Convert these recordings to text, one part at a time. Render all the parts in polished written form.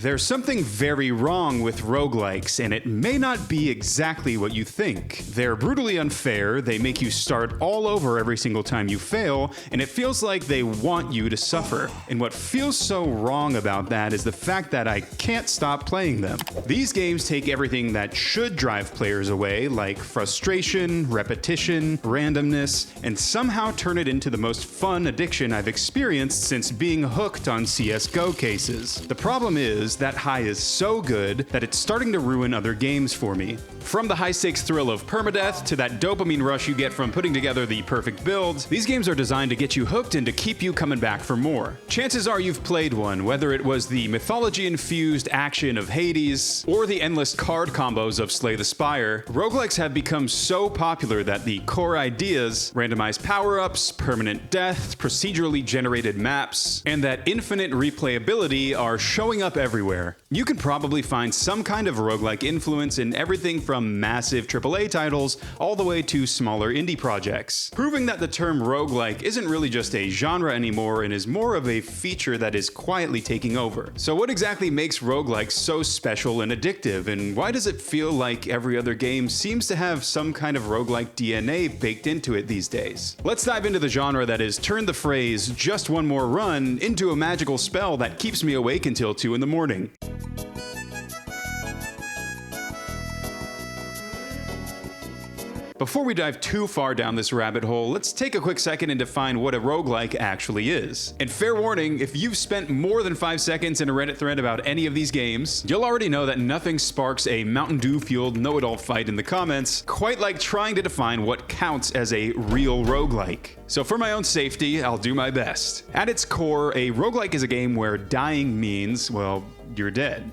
There's something very wrong with roguelikes, and it may not be exactly what you think. They're brutally unfair, they make you start all over every single time you fail, and it feels like they want you to suffer. And what feels so wrong about that is the fact that I can't stop playing them. These games take everything that should drive players away, like frustration, repetition, randomness, and somehow turn it into the most fun addiction I've experienced since being hooked on CSGO cases. The problem is, that high is so good that it's starting to ruin other games for me. From the high-stakes thrill of permadeath to that dopamine rush you get from putting together the perfect builds, these games are designed to get you hooked and to keep you coming back for more. Chances are you've played one, whether it was the mythology-infused action of Hades or the endless card combos of Slay the Spire. Roguelikes have become so popular that the core ideas, randomized power-ups, permanent death, procedurally generated maps, and that infinite replayability are showing up everywhere. You can probably find some kind of roguelike influence in everything from massive AAA titles all the way to smaller indie projects, proving that the term roguelike isn't really just a genre anymore and is more of a feature that is quietly taking over. So what exactly makes roguelikes so special and addictive, and why does it feel like every other game seems to have some kind of roguelike DNA baked into it these days? Let's dive into the genre that has turned the phrase "just one more run" into a magical spell that keeps me awake until 2 in the morning. Before we dive too far down this rabbit hole, let's take a quick second and define what a roguelike actually is. And fair warning, if you've spent more than 5 seconds in a Reddit thread about any of these games, you'll already know that nothing sparks a Mountain Dew-fueled know-it-all fight in the comments, quite like trying to define what counts as a real roguelike. So for my own safety, I'll do my best. At its core, a roguelike is a game where dying means, well, you're dead.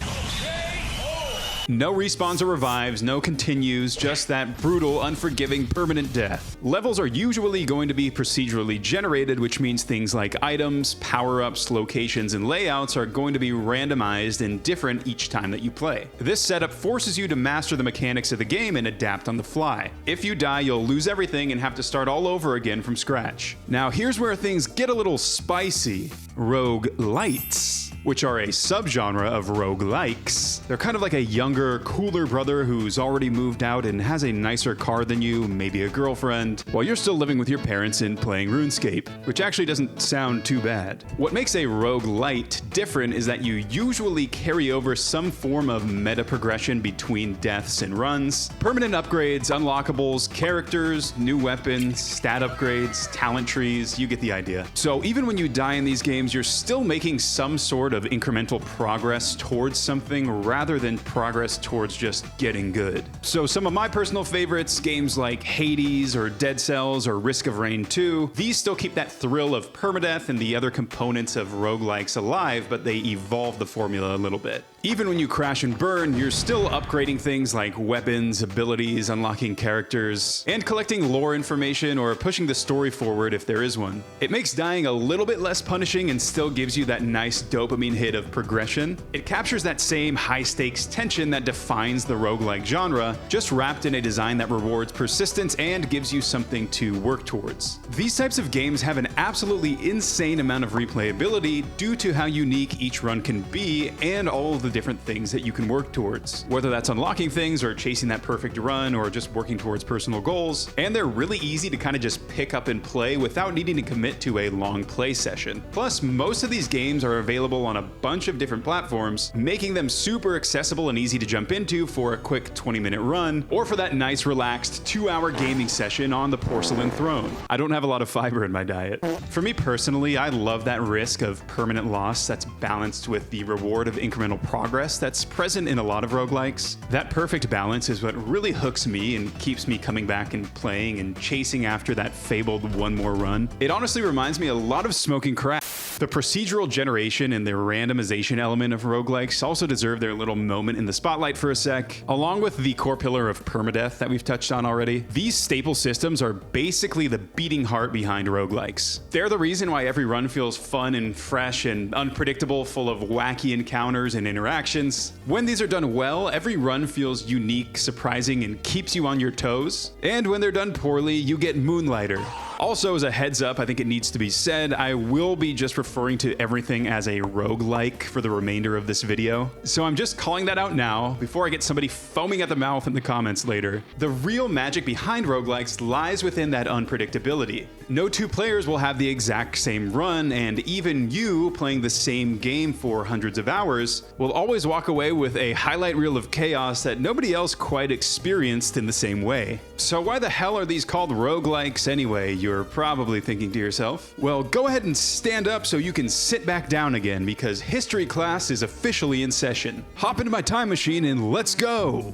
No respawns or revives, no continues, just that brutal, unforgiving, permanent death. Levels are usually going to be procedurally generated, which means things like items, power-ups, locations, and layouts are going to be randomized and different each time that you play. This setup forces you to master the mechanics of the game and adapt on the fly. If you die, you'll lose everything and have to start all over again from scratch. Now here's where things get a little spicy. Roguelites, which are a subgenre of roguelikes. They're kind of like a younger, cooler brother who's already moved out and has a nicer car than you, maybe a girlfriend, while you're still living with your parents and playing RuneScape, which actually doesn't sound too bad. What makes a roguelite different is that you usually carry over some form of meta progression between deaths and runs, permanent upgrades, unlockables, characters, new weapons, stat upgrades, talent trees, you get the idea. So even when you die in these games, you're still making some sort of incremental progress towards something rather than progress towards just getting good. So some of my personal favorites, games like Hades or Dead Cells or Risk of Rain 2, these still keep that thrill of permadeath and the other components of roguelikes alive, but they evolve the formula a little bit. Even when you crash and burn, you're still upgrading things like weapons, abilities, unlocking characters, and collecting lore information or pushing the story forward if there is one. It makes dying a little bit less punishing and still gives you that nice dopamine hit of progression. It captures that same high-stakes tension that defines the roguelike genre, just wrapped in a design that rewards persistence and gives you something to work towards. These types of games have an absolutely insane amount of replayability due to how unique each run can be and all of the different things that you can work towards, whether that's unlocking things or chasing that perfect run or just working towards personal goals. And they're really easy to kind of just pick up and play without needing to commit to a long play session. Plus, most of these games are available on a bunch of different platforms, making them super accessible and easy to jump into for a quick 20-minute run, or for that nice relaxed 2-hour gaming session on the porcelain throne. I don't have a lot of fiber in my diet. For me personally, I love that risk of permanent loss that's balanced with the reward of incremental progress that's present in a lot of roguelikes. That perfect balance is what really hooks me and keeps me coming back and playing and chasing after that fabled one more run. It honestly reminds me a lot of smoking crack. The procedural generation and the randomization element of roguelikes also deserve their little moment in the spotlight for a sec. Along with the core pillar of permadeath that we've touched on already, these staple systems are basically the beating heart behind roguelikes. They're the reason why every run feels fun and fresh and unpredictable, full of wacky encounters and interactions. When these are done well, every run feels unique, surprising, and keeps you on your toes. And when they're done poorly, you get Moonlighter. Also, as a heads up, I think it needs to be said, I will be just referring to everything as a roguelike for the remainder of this video. So I'm just calling that out now before I get somebody foaming at the mouth in the comments later. The real magic behind roguelikes lies within that unpredictability. No two players will have the exact same run, and even you playing the same game for hundreds of hours will always walk away with a highlight reel of chaos that nobody else quite experienced in the same way. So why the hell are these called roguelikes anyway, you're probably thinking to yourself? Well, go ahead and stand up so you can sit back down again, because history class is officially in session. Hop into my time machine and let's go!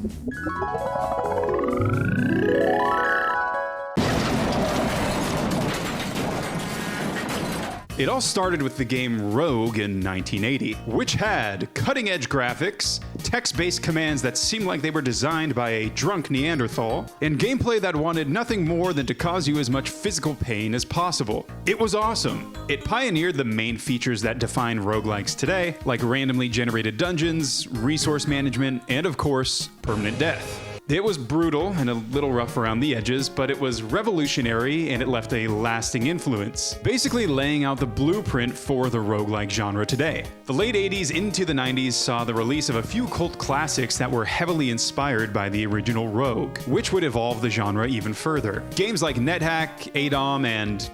It all started with the game Rogue in 1980, which had cutting-edge graphics, text-based commands that seemed like they were designed by a drunk Neanderthal, and gameplay that wanted nothing more than to cause you as much physical pain as possible. It was awesome. It pioneered the main features that define roguelikes today, like randomly generated dungeons, resource management, and of course, permanent death. It was brutal and a little rough around the edges, but it was revolutionary and it left a lasting influence, basically laying out the blueprint for the roguelike genre today. The late 80s into the 90s saw the release of a few cult classics that were heavily inspired by the original Rogue, which would evolve the genre even further. Games like NetHack, ADOM, and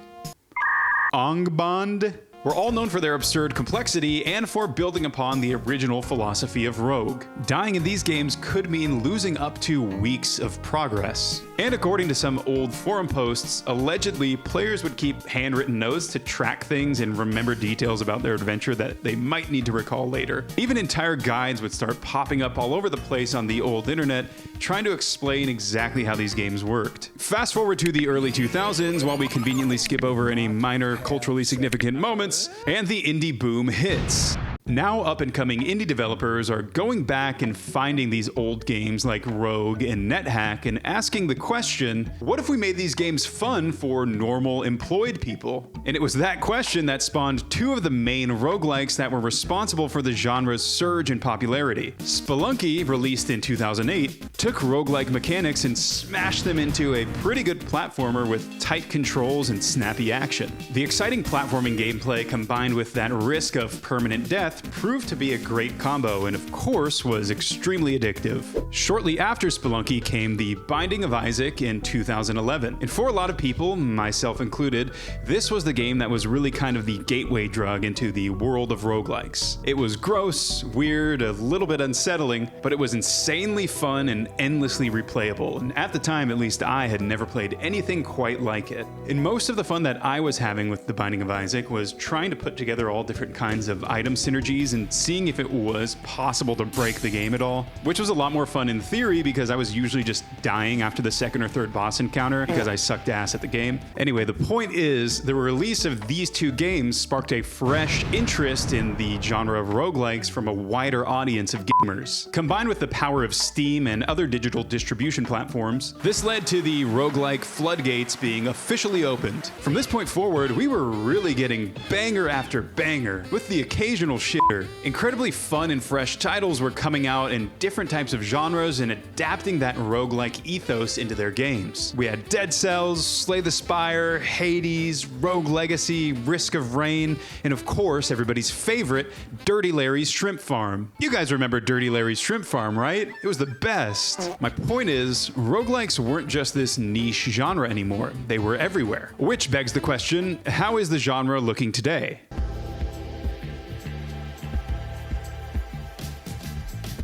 Angband were all known for their absurd complexity and for building upon the original philosophy of Rogue. Dying in these games could mean losing up to weeks of progress. And according to some old forum posts, allegedly players would keep handwritten notes to track things and remember details about their adventure that they might need to recall later. Even entire guides would start popping up all over the place on the old internet, trying to explain exactly how these games worked. Fast forward to the early 2000s, while we conveniently skip over any minor culturally significant moments, and the indie boom hits. Now up-and-coming indie developers are going back and finding these old games like Rogue and NetHack and asking the question, what if we made these games fun for normal employed people? And it was that question that spawned two of the main roguelikes that were responsible for the genre's surge in popularity. Spelunky, released in 2008, took roguelike mechanics and smashed them into a pretty good platformer with tight controls and snappy action. The exciting platforming gameplay combined with that risk of permanent death proved to be a great combo and of course was extremely addictive. Shortly after Spelunky came The Binding of Isaac in 2011, and for a lot of people, myself included, this was the game that was really kind of the gateway drug into the world of roguelikes. It was gross, weird, a little bit unsettling, but it was insanely fun and endlessly replayable, and at the time at least I had never played anything quite like it. And most of the fun that I was having with The Binding of Isaac was trying to put together all different kinds of item synergies and seeing if it was possible to break the game at all, which was a lot more fun in theory because I was usually just dying after the second or third boss encounter because I sucked ass at the game. Anyway, the point is, the release of these two games sparked a fresh interest in the genre of roguelikes from a wider audience of gamers. Combined with the power of Steam and other digital distribution platforms, this led to the roguelike floodgates being officially opened. From this point forward, we were really getting banger after banger, with the occasional shitter. Incredibly fun and fresh titles were coming out in different types of genres and adapting that roguelike ethos into their games. We had Dead Cells, Slay the Spire, Hades, Rogue Legacy, Risk of Rain, and of course everybody's favorite, Dirty Larry's Shrimp Farm. You guys remember Dirty Larry's Shrimp Farm, right? It was the best. My point is, roguelikes weren't just this niche genre anymore, they were everywhere. Which begs the question, how is the genre looking today?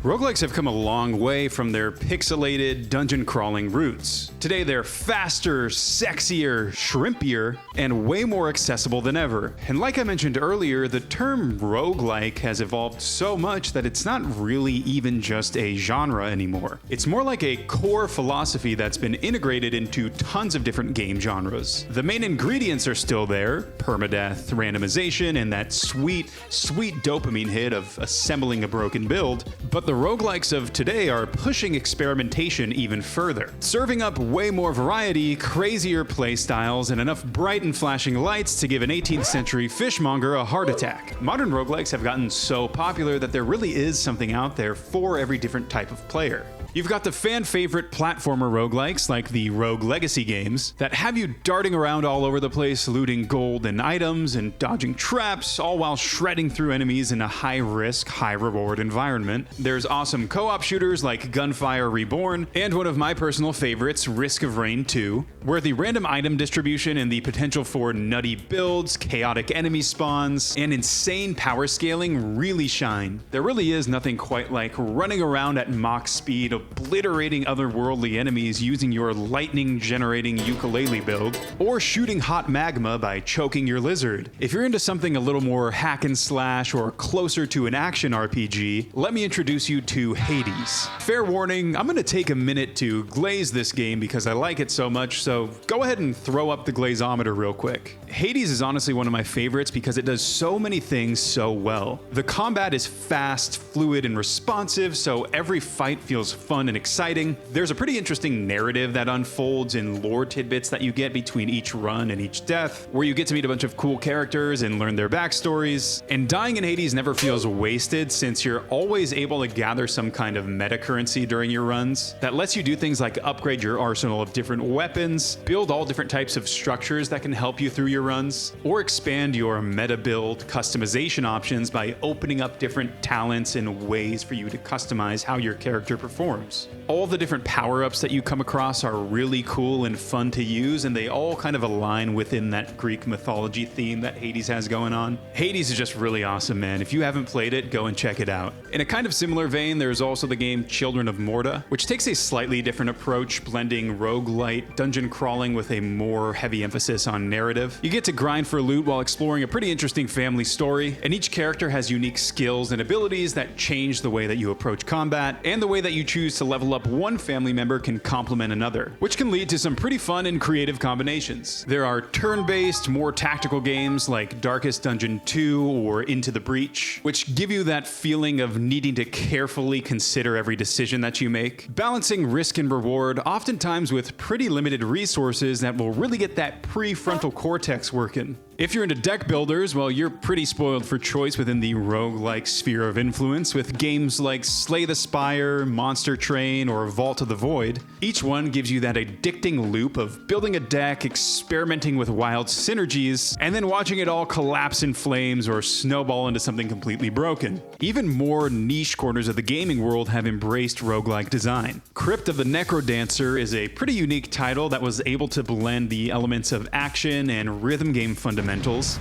Roguelikes have come a long way from their pixelated, dungeon-crawling roots. Today they're faster, sexier, shrimpier, and way more accessible than ever. And like I mentioned earlier, the term roguelike has evolved so much that it's not really even just a genre anymore. It's more like a core philosophy that's been integrated into tons of different game genres. The main ingredients are still there, permadeath, randomization, and that sweet, sweet dopamine hit of assembling a broken build, but the roguelikes of today are pushing experimentation even further, serving up way more variety, crazier playstyles, and enough bright and flashing lights to give an 18th century fishmonger a heart attack. Modern roguelikes have gotten so popular that there really is something out there for every different type of player. You've got the fan-favorite platformer roguelikes like the Rogue Legacy games that have you darting around all over the place, looting gold and items and dodging traps, all while shredding through enemies in a high-risk, high-reward environment. There's awesome co-op shooters like Gunfire Reborn, and one of my personal favorites, Risk of Rain 2, where the random item distribution and the potential for nutty builds, chaotic enemy spawns, and insane power scaling really shine. There really is nothing quite like running around at Mach speed, obliterating otherworldly enemies using your lightning-generating ukulele build, or shooting hot magma by choking your lizard. If you're into something a little more hack and slash or closer to an action RPG, let me introduce you to Hades. Fair warning, I'm gonna take a minute to glaze this game because I like it so much, so go ahead and throw up the glazometer real quick. Hades is honestly one of my favorites because it does so many things so well. The combat is fast, fluid, and responsive, so every fight feels fun and exciting. There's a pretty interesting narrative that unfolds in lore tidbits that you get between each run and each death, where you get to meet a bunch of cool characters and learn their backstories. And dying in Hades never feels wasted since you're always able to gather some kind of meta currency during your runs that lets you do things like upgrade your arsenal of different weapons, build all different types of structures that can help you through your runs, or expand your meta build customization options by opening up different talents and ways for you to customize how your character performs. All the different power-ups that you come across are really cool and fun to use, and they all kind of align within that Greek mythology theme that Hades has going on. Hades is just really awesome, man. If you haven't played it, go and check it out. In a kind of similar vein, there's also the game Children of Morta, which takes a slightly different approach, blending roguelite dungeon crawling with a more heavy emphasis on narrative. You get to grind for loot while exploring a pretty interesting family story, and each character has unique skills and abilities that change the way that you approach combat, and the way that you choose to level up one family member can complement another, which can lead to some pretty fun and creative combinations. There are turn-based, more tactical games like Darkest Dungeon 2 or Into the Breach, which give you that feeling of needing to carefully consider every decision that you make, balancing risk and reward, oftentimes with pretty limited resources that will really get that prefrontal cortex working. If you're into deck builders, well, you're pretty spoiled for choice within the roguelike sphere of influence with games like Slay the Spire, Monster Train, or Vault of the Void. Each one gives you that addicting loop of building a deck, experimenting with wild synergies, and then watching it all collapse in flames or snowball into something completely broken. Even more niche corners of the gaming world have embraced roguelike design. Crypt of the Necrodancer is a pretty unique title that was able to blend the elements of action and rhythm game fundamentals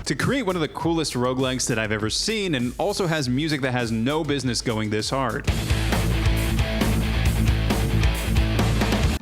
to create one of the coolest roguelikes that I've ever seen, and also has music that has no business going this hard.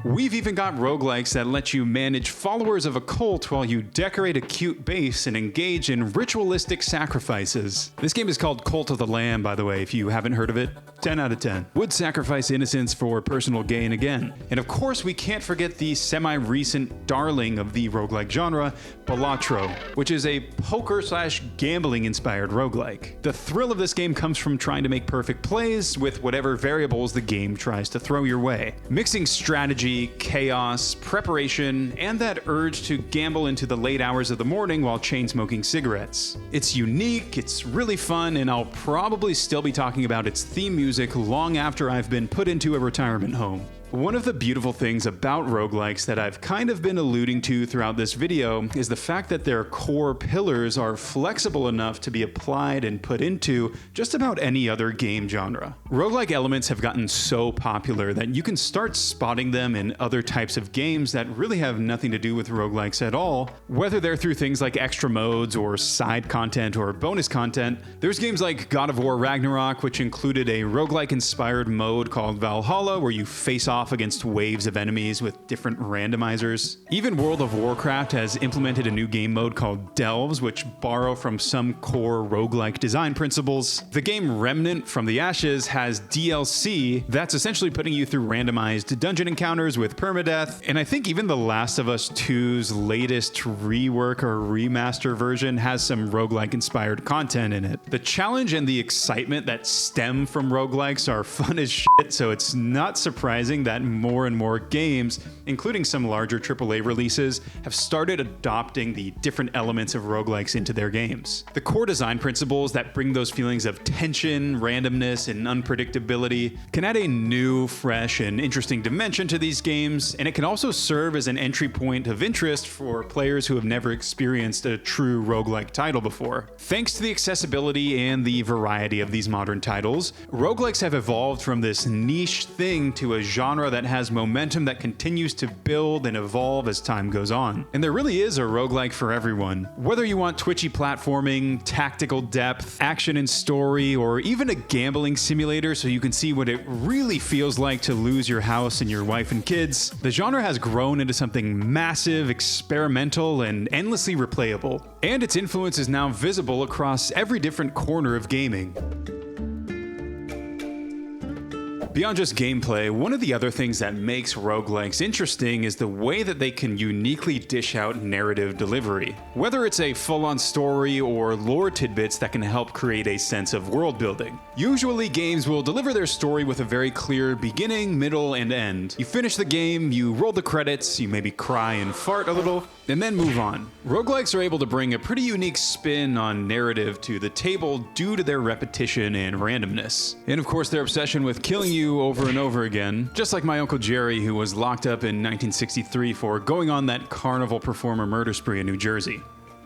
We've even got roguelikes that let you manage followers of a cult while you decorate a cute base and engage in ritualistic sacrifices. This game is called Cult of the Lamb, by the way, if you haven't heard of it. 10 out of 10. Would sacrifice innocence for personal gain again. And of course, we can't forget the semi-recent darling of the roguelike genre, Balatro, which is a poker/gambling inspired roguelike. The thrill of this game comes from trying to make perfect plays with whatever variables the game tries to throw your way. Mixing strategy, chaos, preparation, and that urge to gamble into the late hours of the morning while chain-smoking cigarettes. It's unique, it's really fun, and I'll probably still be talking about its theme music long after I've been put into a retirement home. One of the beautiful things about roguelikes that I've kind of been alluding to throughout this video is the fact that their core pillars are flexible enough to be applied and put into just about any other game genre. Roguelike elements have gotten so popular that you can start spotting them in other types of games that really have nothing to do with roguelikes at all, whether they're through things like extra modes or side content or bonus content. There's games like God of War Ragnarok, which included a roguelike inspired mode called Valhalla, where you face off off against waves of enemies with different randomizers. Even World of Warcraft has implemented a new game mode called Delves, which borrow from some core roguelike design principles. The game Remnant from the Ashes has DLC that's essentially putting you through randomized dungeon encounters with permadeath, and I think even The Last of Us 2's latest rework or remaster version has some roguelike inspired content in it. The challenge and the excitement that stem from roguelikes are fun as shit, so it's not surprising that more and more games, including some larger AAA releases, have started adopting the different elements of roguelikes into their games. The core design principles that bring those feelings of tension, randomness, and unpredictability can add a new, fresh, and interesting dimension to these games, and it can also serve as an entry point of interest for players who have never experienced a true roguelike title before. Thanks to the accessibility and the variety of these modern titles, roguelikes have evolved from this niche thing to a genre that has momentum that continues to build and evolve as time goes on. And there really is a roguelike for everyone. Whether you want twitchy platforming, tactical depth, action and story, or even a gambling simulator so you can see what it really feels like to lose your house and your wife and kids, the genre has grown into something massive, experimental, and endlessly replayable. And its influence is now visible across every different corner of gaming. Beyond just gameplay, one of the other things that makes roguelikes interesting is the way that they can uniquely dish out narrative delivery. Whether it's a full-on story or lore tidbits that can help create a sense of world building. Usually games will deliver their story with a very clear beginning, middle, and end. You finish the game, you roll the credits, you maybe cry and fart a little, and then move on. Roguelikes are able to bring a pretty unique spin on narrative to the table due to their repetition and randomness. And of course their obsession with killing you over and over again, just like my Uncle Jerry, who was locked up in 1963 for going on that carnival performer murder spree in New Jersey.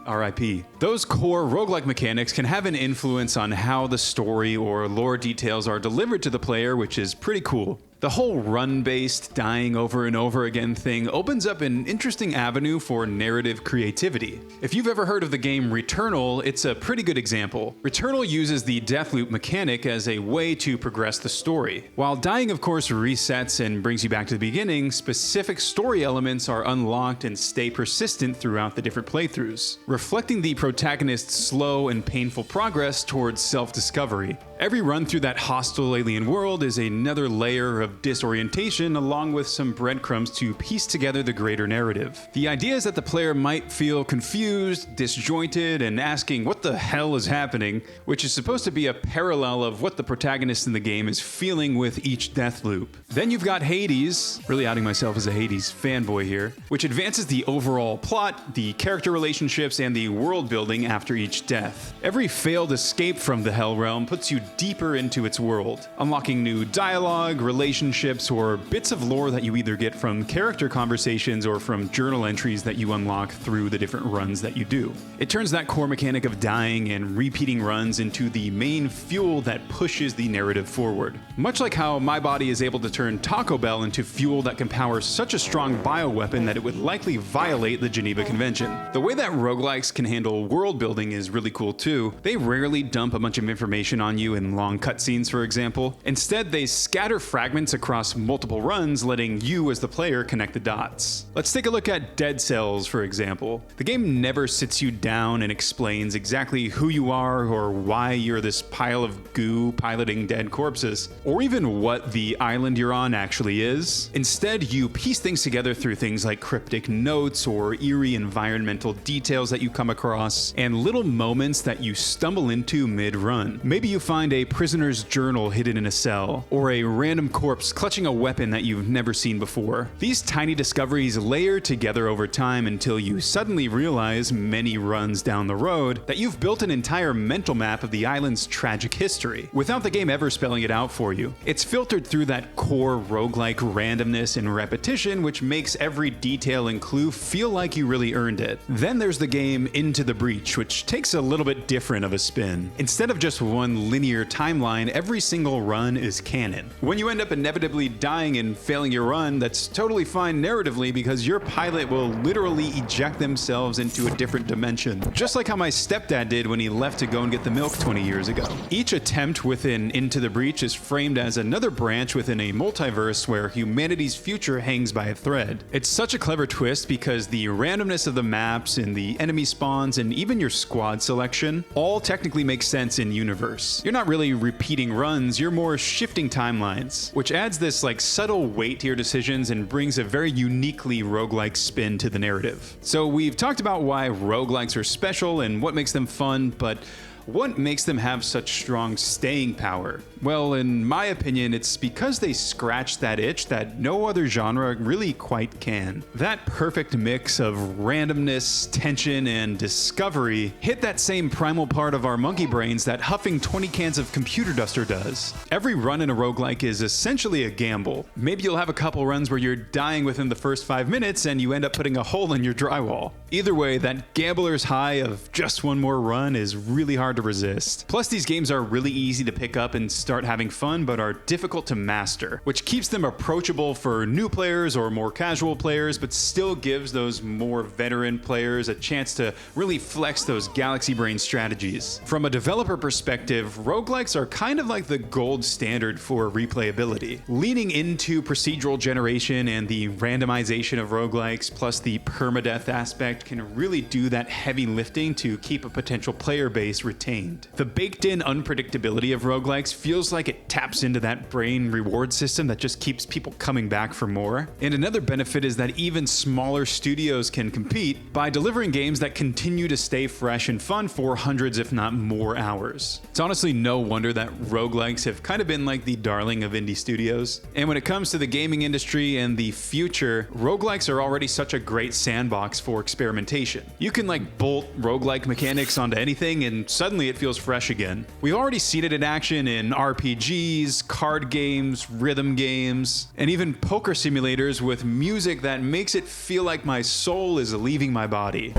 RIP. Those core roguelike mechanics can have an influence on how the story or lore details are delivered to the player, which is pretty cool. The whole run-based, dying over and over again thing opens up an interesting avenue for narrative creativity. If you've ever heard of the game Returnal, it's a pretty good example. Returnal uses the death loop mechanic as a way to progress the story. While dying of course resets and brings you back to the beginning, specific story elements are unlocked and stay persistent throughout the different playthroughs, reflecting the protagonist's slow and painful progress towards self-discovery. Every run through that hostile alien world is another layer of disorientation along with some breadcrumbs to piece together the greater narrative. The idea is that the player might feel confused, disjointed, and asking what the hell is happening, which is supposed to be a parallel of what the protagonist in the game is feeling with each death loop. Then you've got Hades, really outing myself as a Hades fanboy here, which advances the overall plot, the character relationships, and the world building after each death. Every failed escape from the Hell Realm puts you deeper into its world, unlocking new dialogue, relationships, or bits of lore that you either get from character conversations or from journal entries that you unlock through the different runs that you do. It turns that core mechanic of dying and repeating runs into the main fuel that pushes the narrative forward. Much like how my body is able to turn Taco Bell into fuel that can power such a strong bioweapon that it would likely violate the Geneva Convention. The way that roguelikes can handle world building is really cool too. They rarely dump a bunch of information on you in long cutscenes, for example. Instead, they scatter fragments across multiple runs, letting you as the player connect the dots. Let's take a look at Dead Cells, for example. The game never sits you down and explains exactly who you are or why you're this pile of goo piloting dead corpses, or even what the island you're on actually is. Instead, you piece things together through things like cryptic notes or eerie environmental details that you come across, and little moments that you stumble into mid-run. Maybe you find a prisoner's journal hidden in a cell, or a random corpse clutching a weapon that you've never seen before. These tiny discoveries layer together over time until you suddenly realize, many runs down the road, that you've built an entire mental map of the island's tragic history, without the game ever spelling it out for you. It's filtered through that core roguelike randomness and repetition, which makes every detail and clue feel like you really earned it. Then there's the game Into the Breach, which takes a little bit different of a spin. Instead of just one linear linear timeline, every single run is canon. When you end up inevitably dying and failing your run, that's totally fine narratively because your pilot will literally eject themselves into a different dimension. Just like how my stepdad did when he left to go and get the milk 20 years ago. Each attempt within Into the Breach is framed as another branch within a multiverse where humanity's future hangs by a thread. It's such a clever twist because the randomness of the maps and the enemy spawns and even your squad selection all technically make sense in universe. You're not really repeating runs, you're more shifting timelines, which adds this like subtle weight to your decisions and brings a very uniquely roguelike spin to the narrative. So we've talked about why roguelikes are special and what makes them fun, but what makes them have such strong staying power? Well, in my opinion, it's because they scratch that itch that no other genre really quite can. That perfect mix of randomness, tension, and discovery hit that same primal part of our monkey brains that huffing 20 cans of computer duster does. Every run in a roguelike is essentially a gamble. Maybe you'll have a couple runs where you're dying within the first 5 minutes and you end up putting a hole in your drywall. Either way, that gambler's high of just one more run is really hard to resist. Plus, these games are really easy to pick up and start having fun, but are difficult to master, which keeps them approachable for new players or more casual players, but still gives those more veteran players a chance to really flex those galaxy brain strategies. From a developer perspective, roguelikes are kind of like the gold standard for replayability. Leaning into procedural generation and the randomization of roguelikes, plus the permadeath aspect, can really do that heavy lifting to keep a potential player base retained. The baked-in unpredictability of roguelikes feels like it taps into that brain reward system that just keeps people coming back for more. And another benefit is that even smaller studios can compete by delivering games that continue to stay fresh and fun for hundreds if not more hours. It's honestly no wonder that roguelikes have kind of been like the darling of indie studios. And when it comes to the gaming industry and the future, roguelikes are already such a great sandbox for experimentation. You can like bolt roguelike mechanics onto anything and suddenly it feels fresh again. We've already seen it in action in RPGs, card games, rhythm games, and even poker simulators with music that makes it feel like my soul is leaving my body.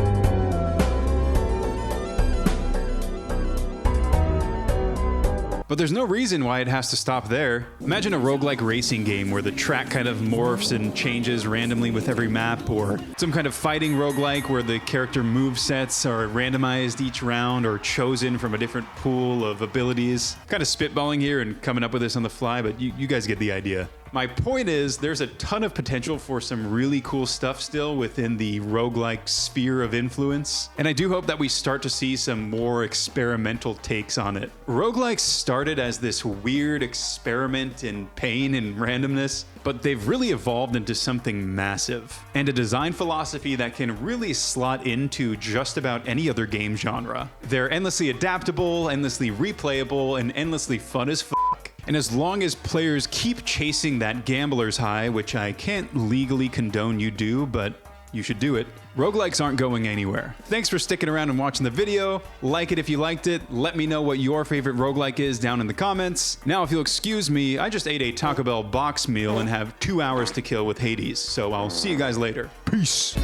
But there's no reason why it has to stop there. Imagine a roguelike racing game where the track kind of morphs and changes randomly with every map, or some kind of fighting roguelike where the character movesets are randomized each round or chosen from a different pool of abilities. Kind of spitballing here and coming up with this on the fly, but you guys get the idea. My point is, there's a ton of potential for some really cool stuff still within the roguelike sphere of influence, and I do hope that we start to see some more experimental takes on it. Roguelikes started as this weird experiment in pain and randomness, but they've really evolved into something massive, and a design philosophy that can really slot into just about any other game genre. They're endlessly adaptable, endlessly replayable, and endlessly fun as fuck. And as long as players keep chasing that gambler's high, which I can't legally condone you do, but you should do it, roguelikes aren't going anywhere. Thanks for sticking around and watching the video. Like it if you liked it. Let me know what your favorite roguelike is down in the comments. Now, if you'll excuse me, I just ate a Taco Bell box meal and have 2 hours to kill with Hades, so I'll see you guys later. Peace.